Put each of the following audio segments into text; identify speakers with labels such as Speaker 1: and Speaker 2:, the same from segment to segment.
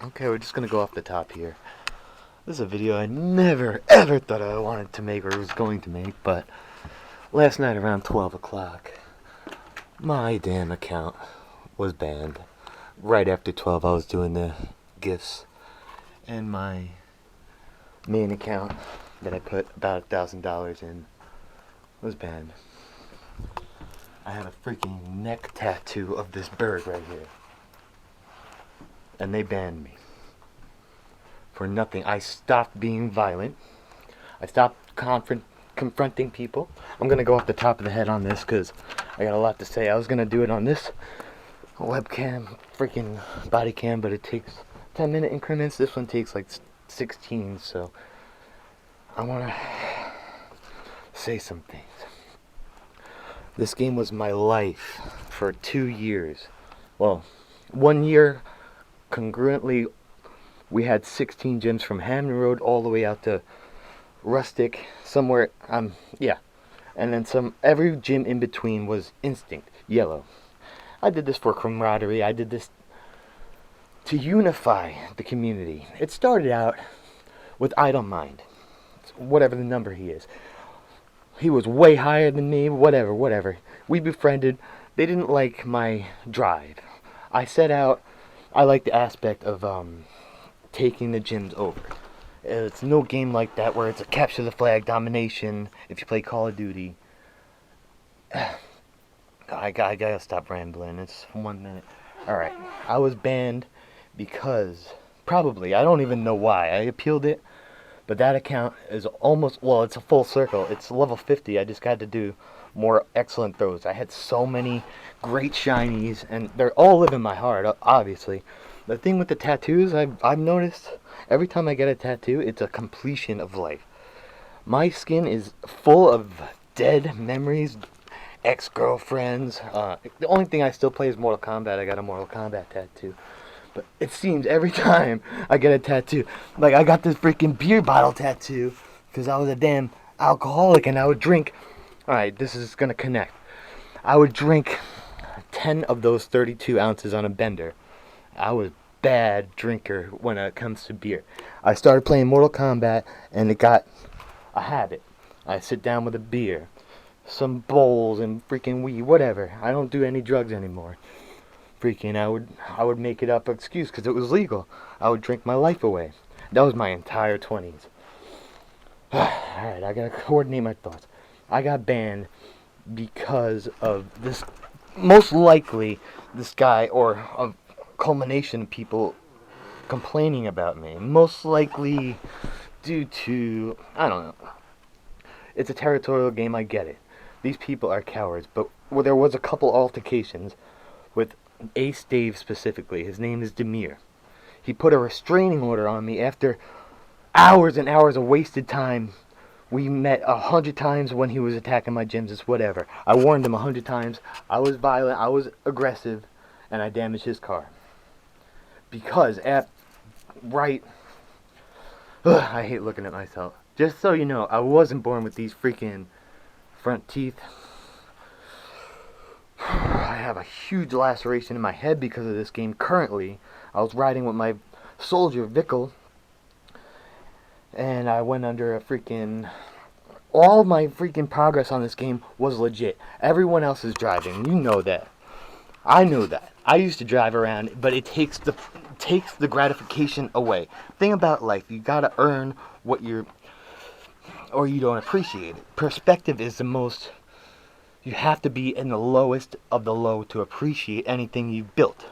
Speaker 1: Okay, we're just gonna go off the top here. This is a video I never ever thought I wanted to make or was going to make, but last night around 12 o'clock, my damn account was banned. Right after 12, I was doing the gifts, and my main account that I put about $1,000 in was banned. I have a freaking neck tattoo of this bird right here. And they banned me. For nothing. I stopped being violent. I stopped confronting people. I'm going to go off the top of the head on this because I got a lot to say. I was going to do it on this webcam, freaking body cam, but it takes 10-minute increments. This one takes like 16, so I want to say some things. This game was my life for 2 years. Well, 1 year congruently, we had 16 gyms from Hammond Road all the way out to Rustic, somewhere, yeah. And then every gym in between was Instinct, yellow. I did this for camaraderie. I did this to unify the community. It started out with Idle Mind, whatever the number he is. He was way higher than me, whatever. We befriended. They didn't like my drive. I set out, I like the aspect of taking the gyms over. It's no game like that where it's a capture the flag domination if you play Call of Duty. I gotta stop rambling. It's 1 minute. Alright, I was banned because, probably, I don't even know why. I appealed it, but that account is almost, well, it's a full circle. It's level 50. I just got to do more excellent throws. I had so many great shinies, and they're all live in my heart, obviously. The thing with the tattoos, I've noticed, every time I get a tattoo, it's a completion of life. My skin is full of dead memories, ex-girlfriends. The only thing I still play is Mortal Kombat. I got a Mortal Kombat tattoo. But it seems every time I get a tattoo, like I got this freaking beer bottle tattoo because I was a damn alcoholic and I would drink. Alright, this is going to connect. I would drink 10 of those 32 ounces on a bender. I was bad drinker when it comes to beer. I started playing Mortal Kombat and it got a habit. I sit down with a beer, some bowls and freaking weed, whatever. I don't do any drugs anymore. Freaking, I would make it up excuse because it was legal. I would drink my life away. That was my entire 20s. Alright, I gotta coordinate my thoughts. I got banned because of this, most likely this guy, or a culmination of people complaining about me. Most likely due to, I don't know. It's a territorial game, I get it. These people are cowards, but there was a couple altercations with Ace Dave specifically. His name is Demir. He put a restraining order on me after hours and hours of wasted time. We met 100 times when he was attacking my gyms. It's whatever. I warned him 100 times. I was violent, I was aggressive, and I damaged his car. Because I hate looking at myself. Just so you know, I wasn't born with these freaking front teeth. I have a huge laceration in my head because of this game currently. I was riding with my soldier, Vckel, and I went under a freaking... All my freaking progress on this game was legit. Everyone else is driving. You know that. I know that. I used to drive around, but it takes the gratification away. Thing about life, you gotta earn what you're... or you don't appreciate it. Perspective is the most... You have to be in the lowest of the low to appreciate anything you've built.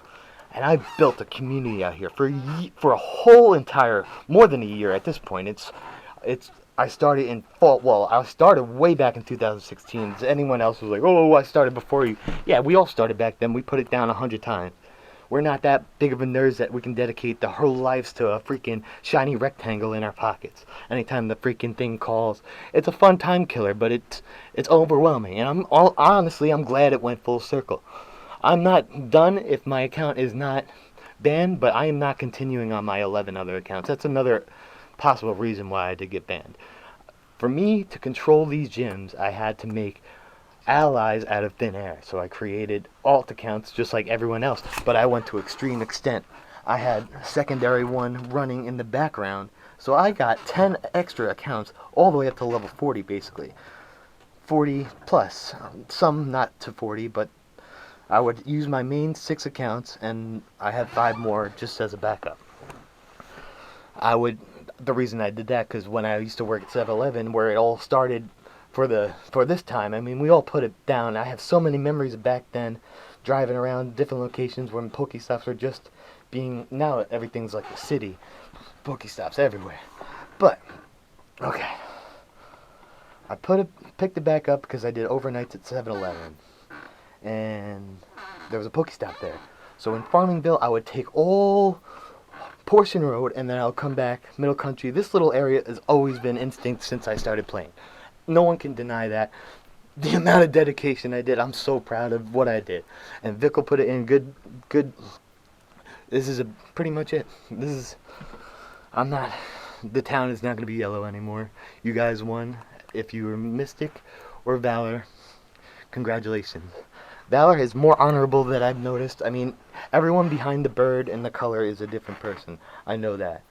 Speaker 1: And I've built a community out here for a whole entire, more than a year at this point. I started in fall, well, I started way back in 2016. Anyone else was like, oh, I started before you. Yeah, we all started back then. We put it down 100 times. We're not that big of a nerds that we can dedicate the whole lives to a freaking shiny rectangle in our pockets. Anytime the freaking thing calls. It's a fun time killer, but it's overwhelming. And honestly, I'm glad it went full circle. I'm not done if my account is not banned, but I am not continuing on my 11 other accounts. That's another possible reason why I did get banned. For me to control these gyms, I had to make allies out of thin air. So I created alt accounts just like everyone else, but I went to extreme extent. I had a secondary one running in the background. So I got 10 extra accounts all the way up to level 40 basically. 40 plus. Some not to 40, but I would use my main 6 accounts and I had 5 more just as a backup. The reason I did that, because when I used to work at 7-Eleven, where it all started for this time, I mean, we all put it down. I have so many memories back then, driving around different locations when Pokestops were just being, now everything's like a city. Pokestops everywhere. But, okay. I picked it back up because I did overnights at 7-Eleven. And there was a Pokestop there. So in Farmingville, I would take all Portion Road, and then I'll come back, Middle Country. This little area has always been instinct since I started playing. No one can deny that. The amount of dedication I did, I'm so proud of what I did. And Vckel put it in good. This is pretty much it. The town is not going to be yellow anymore. You guys won. If you were Mystic or Valor, congratulations. Valor is more honorable than I've noticed. I mean, everyone behind the bird and the color is a different person. I know that.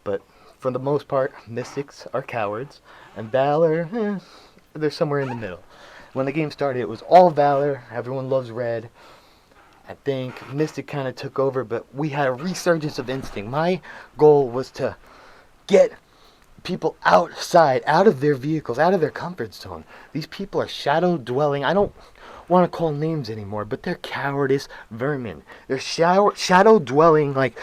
Speaker 1: But for the most part, Mystics are cowards. And Valor, they're somewhere in the middle. When the game started, it was all Valor. Everyone loves red. I think Mystic kind of took over, but we had a resurgence of Instinct. My goal was to get people outside, out of their vehicles, out of their comfort zone. These people are shadow-dwelling. I don't want to call names anymore, but they're cowardice vermin. They're shadow-dwelling, like,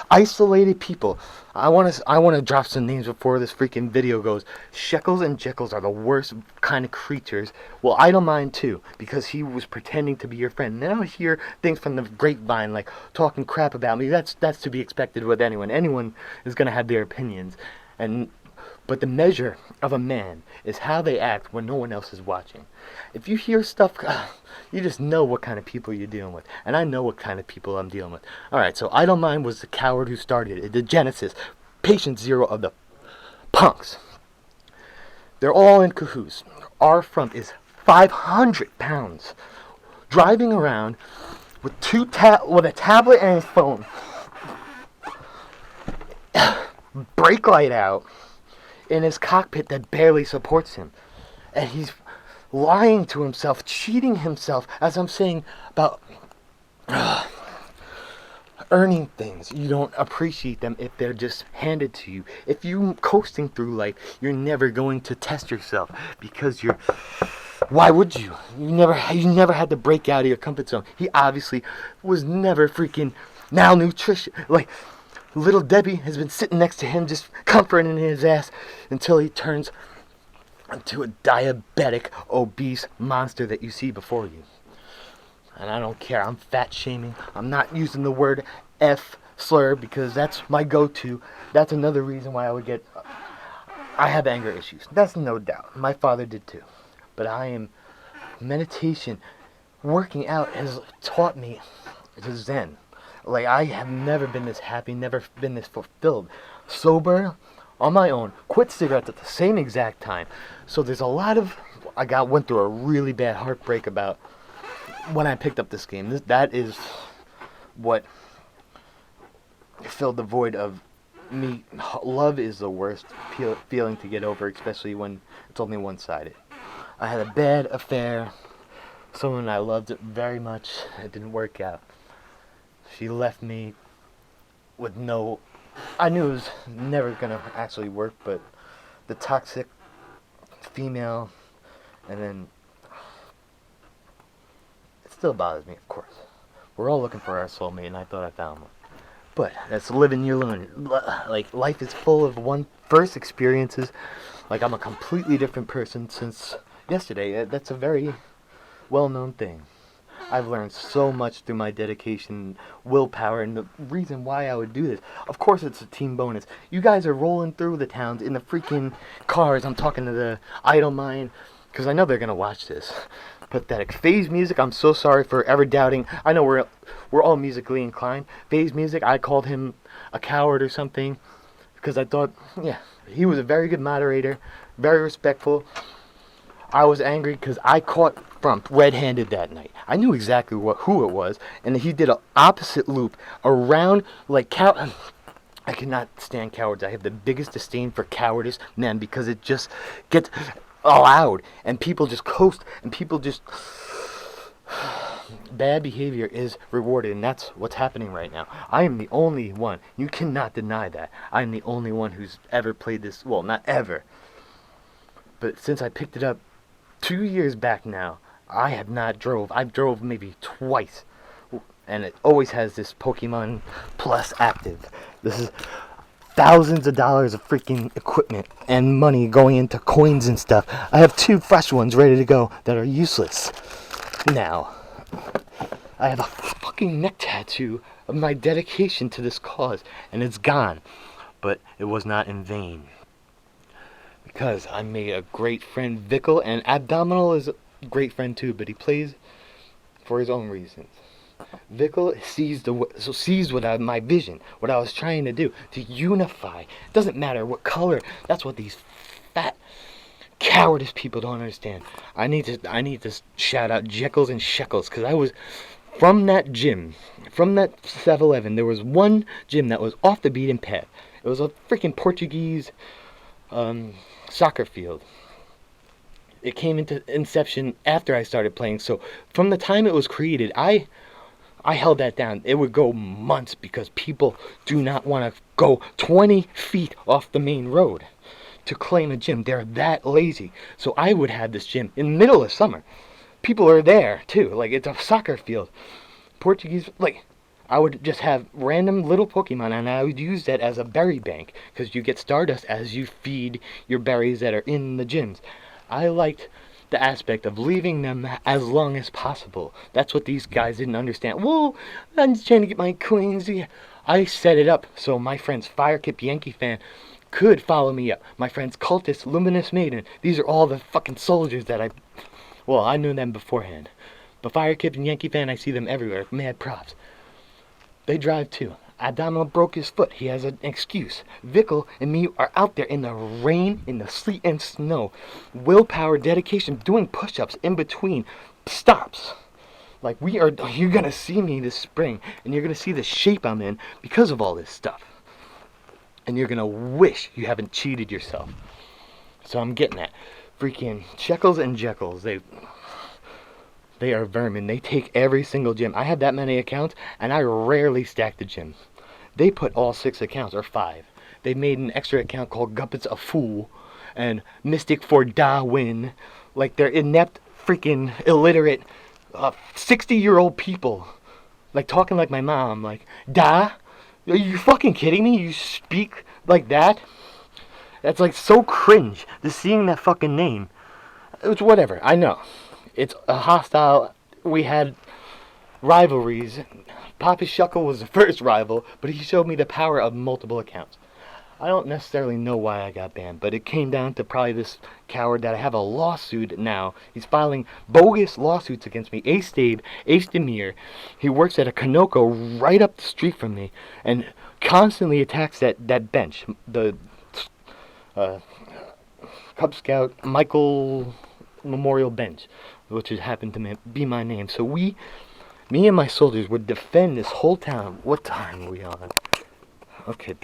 Speaker 1: isolated people. I want to drop some names before this freaking video goes. Shekels and Jekyls are the worst kind of creatures. Well, I don't mind too, because he was pretending to be your friend. Now I hear things from the grapevine, like talking crap about me. That's to be expected with anyone. Anyone is going to have their opinions. But the measure of a man is how they act when no one else is watching. If you hear stuff, you just know what kind of people you're dealing with. And I know what kind of people I'm dealing with. Alright, so I Don't Mind was the coward who started it. The genesis. Patient zero of the punks. They're all in cahoots. Our front is 500 pounds. Driving around with with a tablet and his phone. Brake light out. In his cockpit that barely supports him. And he's lying to himself, cheating himself, as I'm saying about earning things. You don't appreciate them if they're just handed to you. If you're coasting through life, you're never going to test yourself because why would you? You never had to break out of your comfort zone. He obviously was never freaking malnutrition. Like, Little Debbie has been sitting next to him just comforting his ass until he turns into a diabetic, obese monster that you see before you. And I don't care. I'm fat shaming. I'm not using the word F slur because that's my go-to. That's another reason why I have anger issues. That's no doubt. My father did too. But meditation, working out has taught me to zen. Like, I have never been this happy, never been this fulfilled. Sober, on my own, quit cigarettes at the same exact time. So there's a lot of, went through a really bad heartbreak about when I picked up this game. That is what filled the void of me. Love is the worst feeling to get over, especially when it's only one-sided. I had a bad affair. Someone I loved very much. It didn't work out. She left me with I knew it was never going to actually work, but the toxic female, and then it still bothers me, of course. We're all looking for our soulmate, and I thought I found one. But that's living, you learn. Like, life is full of first experiences. Like, I'm a completely different person since yesterday. That's a very well-known thing. I've learned so much through my dedication, willpower, and the reason why I would do this. Of course it's a team bonus. You guys are rolling through the towns in the freaking cars. I'm talking to the I Don't Mind, because I know they're going to watch this. Pathetic. Phase music, I'm so sorry for ever doubting. I know we're all musically inclined. Phase music, I called him a coward or something, because I thought, yeah, he was a very good moderator, very respectful. I was angry because I caught Frump red-handed that night. I knew exactly who it was, and he did an opposite loop around like cow. I cannot stand cowards. I have the biggest disdain for cowardice, man, because it just gets loud, and people just coast, and people just... Bad behavior is rewarded, and that's what's happening right now. I am the only one. You cannot deny that. I am the only one who's ever played this. Well, not ever. But since I picked it up 2 years back now, I have not drove. I've drove maybe twice. And it always has this Pokemon Plus active. This is thousands of dollars of freaking equipment and money going into coins and stuff. I have 2 fresh ones ready to go that are useless. Now, I have a fucking neck tattoo of my dedication to this cause, and it's gone. But it was not in vain. Because I made a great friend, Vckel, and Abdominal is a great friend too, but he plays for his own reasons. Vckel sees my vision, what I was trying to do, to unify. It doesn't matter what color. That's what these fat cowardice people don't understand. I need to shout out Jekyll's and Shekels, because I was from that gym, from that 7-Eleven. There was one gym that was off the beaten path. It was a freaking Portuguese soccer field. It came into inception after I started playing, so from the time it was created, I held that down. It would go months because people do not want to go 20 feet off the main road to claim a gym. They're that lazy. So I would have this gym in the middle of summer. People are there too. Like, it's a soccer field. Portuguese, like, I would just have random little Pokemon, and I would use that as a berry bank, because you get Stardust as you feed your berries that are in the gyms. I liked the aspect of leaving them as long as possible. That's what these guys didn't understand. Well, I'm just trying to get my coins. Yeah. I set it up so my friends Firekip Yankee Fan could follow me up. My friends Cultist, Luminous Maiden. These are all the fucking soldiers that I knew them beforehand. But Firekip and Yankee Fan, I see them everywhere. Mad props. They drive too. Abdominal broke his foot. He has an excuse. Vckel and me are out there in the rain, in the sleet and snow. Willpower, dedication, doing push-ups in between stops. Like, you're going to see me this spring, and you're going to see the shape I'm in because of all this stuff. And you're going to wish you haven't cheated yourself. So I'm getting that. Freaking Shekels and Jekylls, they are vermin. They take every single gym. I have that many accounts, and I rarely stack the gyms. They put all 6 accounts, or 5. They made an extra account called Guppets a Fool, and Mystic for Darwin. Like, they're inept, freaking illiterate, 60-year-old people. Like, talking like my mom. Like, Da? Are you fucking kidding me? You speak like that? That's, like, so cringe, just seeing that fucking name. It's whatever, I know. It's a hostile. We had rivalries. Poppy Shuckle was the first rival, but he showed me the power of multiple accounts. I don't necessarily know why I got banned, but it came down to probably this coward that I have a lawsuit now. He's bogus lawsuits against me. Ace Stabe, Ace Demir. He works at a Kanoko right up the street from me and constantly attacks that bench. The Cub Scout Michael Memorial Bench, which has happened to be my name. So me and my soldiers would defend this whole town. What time are we on? Okay,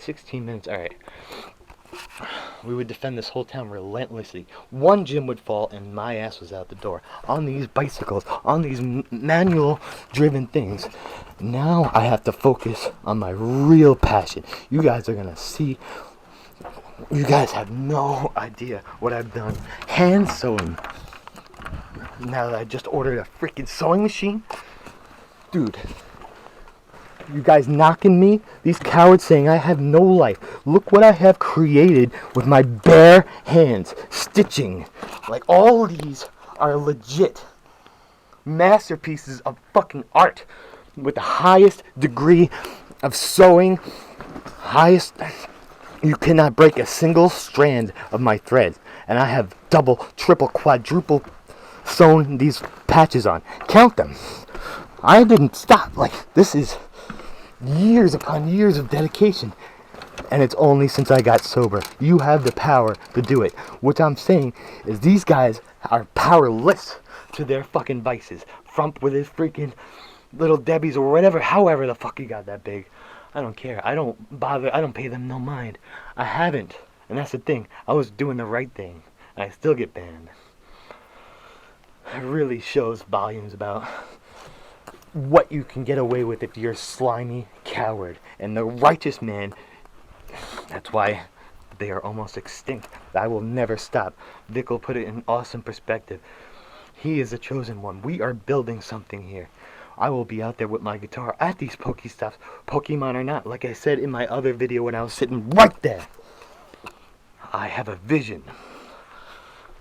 Speaker 1: 16 minutes. Alright. We would defend this whole town relentlessly. One gym would fall and my ass was out the door. On these bicycles, on these manual driven things. Now I have to focus on my real passion. You guys are gonna see. You guys have no idea what I've done. Hand sewing. Now that I just ordered a freaking sewing machine. Dude. You guys knocking me? These cowards saying I have no life. Look what I have created with my bare hands. Stitching. Like, all of these are legit masterpieces of fucking art. With the highest degree of sewing. Highest... You cannot break a single strand of my threads. And I have double, triple, quadruple sewn these patches on. Count them. I didn't stop. Like, this is years upon years of dedication. and it's only since I got sober. You have the power to do it. What I'm saying is these guys are powerless to their fucking vices. Frump with his freaking little Debbie's or whatever, however the fuck he got that big. I don't care. I don't bother. I don't pay them no mind. I haven't. And that's the thing. I was doing the right thing. And I still get banned. It really shows volumes about what you can get away with if you're a slimy coward. And the righteous man, that's why they are almost extinct. I will never stop. Vckel put it in awesome perspective. He is the chosen one. We are building something here. I will be out there with my guitar at these Pokestops, Pokemon or not. Like I said in my other video when I was sitting right there. I have a vision.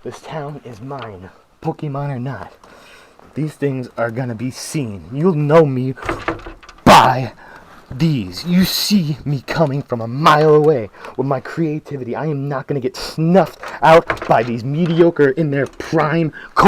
Speaker 1: This town is mine, Pokemon or not. These things are gonna be seen. You'll know me by these. You see me coming from a mile away with my creativity. I am not gonna get snuffed out by these mediocre in their prime